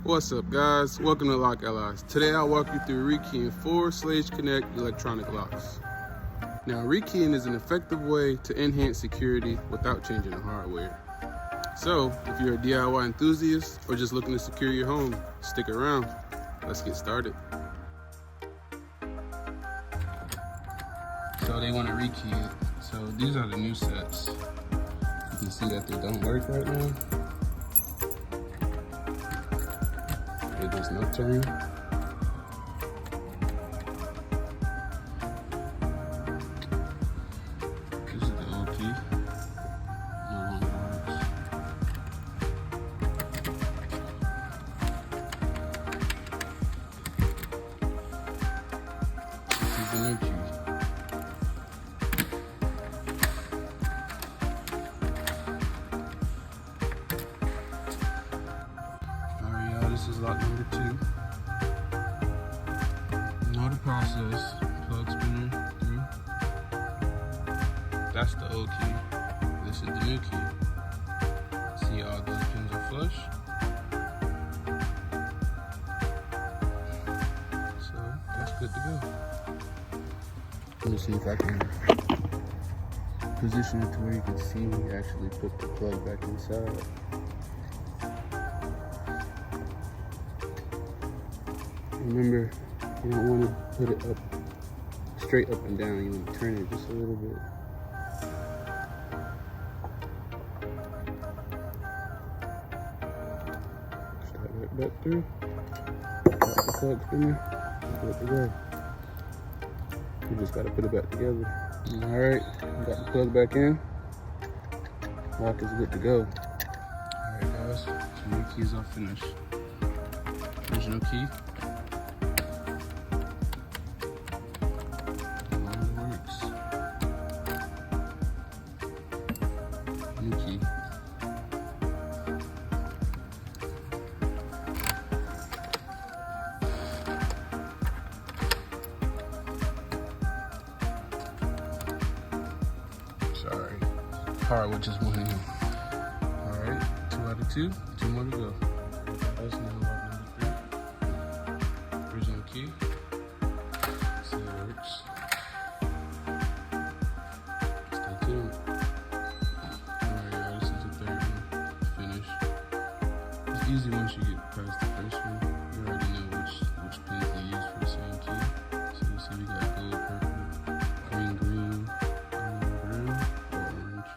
What's up, guys? Welcome to Lock Allies. Today I'll walk you through rekeying 4 Schlage Connect electronic locks. Now, rekeying is an effective way to enhance security without changing the hardware. So, if you're a DIY enthusiast or just looking to secure your home, stick around. Let's get started. So they want to rekey it. So these are the new sets. You can see that they don't work right now. There's no turn. This is the old key. No longer works. This is the new key. This is lock number 2. Know the process. Plug spinner through. That's the old key. This is the new key. See, all those pins are flush. So that's good to go. Let me see if I can position it to where you can see me actually put the plug back inside. Remember, you don't want to put it up straight up and down. You want to turn it just a little bit. Slide that back through. Got the plug spinner. Good to go. You just got to put it back together. Alright, got the plug back in. Lock is good to go. Alright, guys, so new keys are finished. Original key. New key. Sorry, hard with just one hand. All right, 2 out of 2. 2 more to go. That's now lock number 3. Original key. See how it works. Stay tuned. Easy once you get past the first one. You already know which pins they use for the same key. So you see we got gold, purple, green, brown, orange.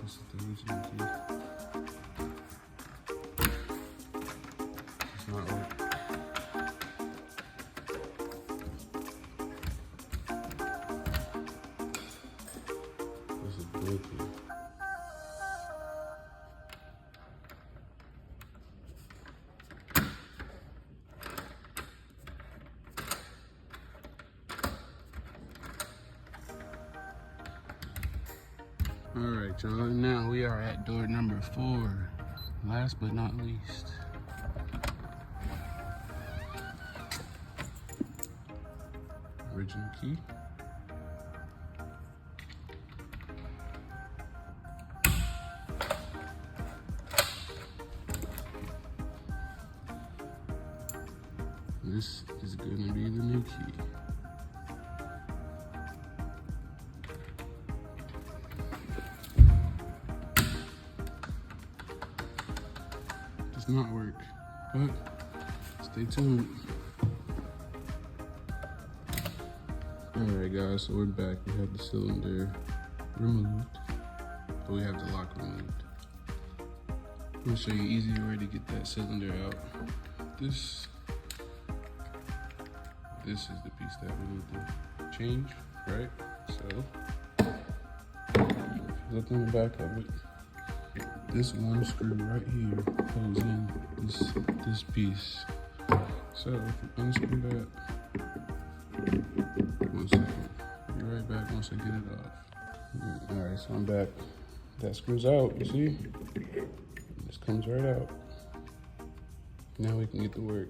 This is the original key. It's not working. This is the blue key. Alright, y'all, now we are at door number 4. Last but not least. Original key. This is gonna be the new key. Does not work, but stay tuned. Alright, guys, so we're back. We have the cylinder removed, but we have the lock removed. I'm gonna show you an easier way to get that cylinder out. This is the piece that we need to change, right? So, if you look on the back of it, this one screw right here holds in this piece. So if you unscrew that, 1 second, be right back once I get it off. All right, so I'm back. That screws out, you see? This comes right out. Now we can get to work.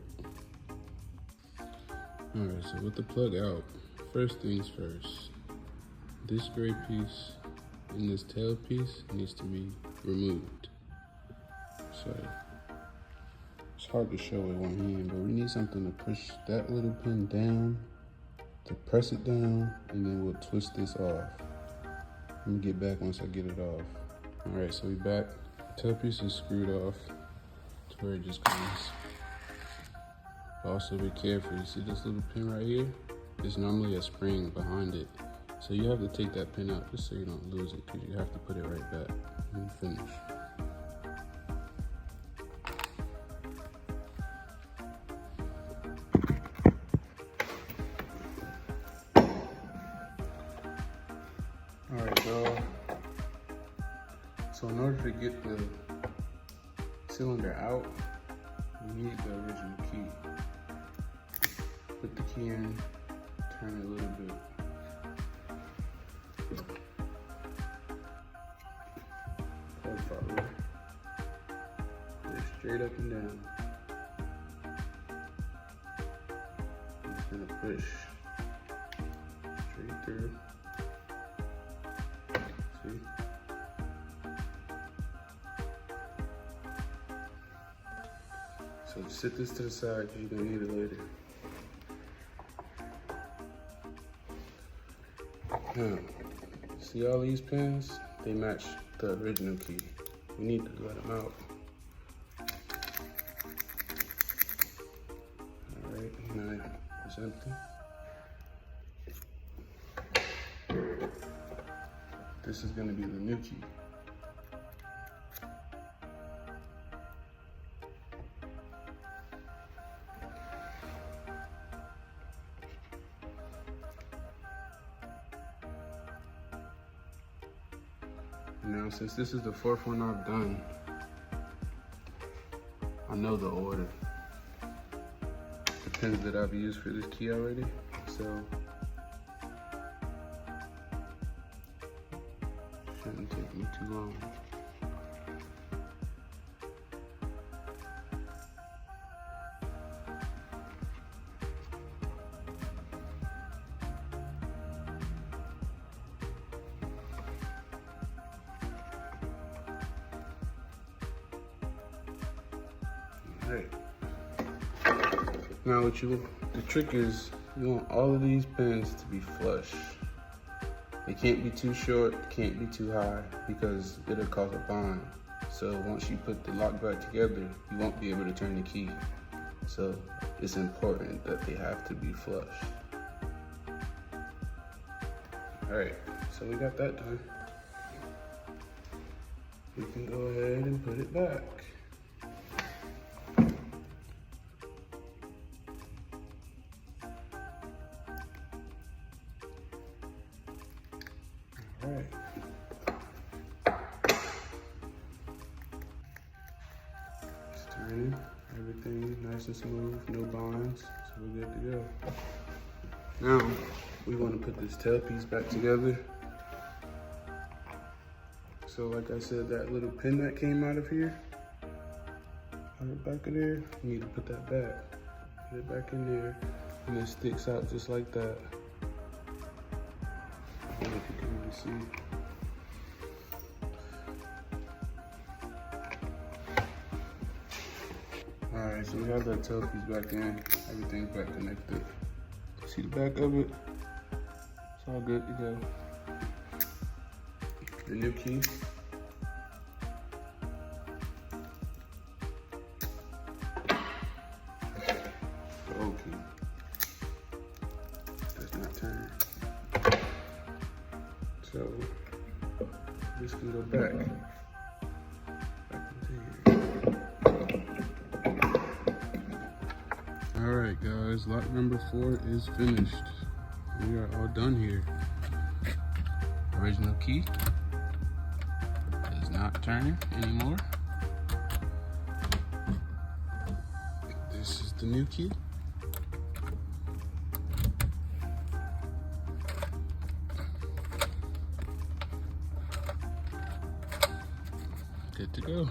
All right, so with the plug out, first things first, this gray piece and this tail piece needs to be removed. So it's hard to show with one hand, but we need something to push that little pin down, to press it down, and then we'll twist this off. Let me get back once I get it off. All right, so we back. The tailpiece is screwed off to where it just comes. Also be careful, you see this little pin right here? There's normally a spring behind it. So you have to take that pin out just so you don't lose it, because you have to put it right back when you finish. All right, y'all. So in order to get the cylinder out, we need the original key. Put the key in, turn it a little bit. Follow. Get straight up and down. I'm just gonna push straight through. See? So just set this to the side because you're gonna need it later. Now, see all these pins? They match the original key. We need to let them out. All right, now it's empty. This is gonna be the new key. Now, since this is the fourth one I've done, I know the order. The pins that I've used for this key already, so shouldn't take me too long. Right. Now the trick is you want all of these pins to be flush. They can't be too short, can't be too high, because it'll cause a bind. So once you put the lock back together, you won't be able to turn the key. So it's important that they have to be flush. All right, so we got that done. We can go ahead and put it back. All right. Just turning everything nice and smooth, no binds, so we're good to go. Now, we want to put this tailpiece back together. So like I said, that little pin that came out of here, on the back of there, you need to put that back. Put it back in there, and it sticks out just like that. I don't know if you can really see. All right, so we have that tailpiece back in. Everything's back connected. See the back of it? It's all good to go. The new key. The old key. Does not turn. So this can go back. All right, guys, lock number 4 is finished. We are all done here. Original key is not turning anymore. This is the new key. Good to go.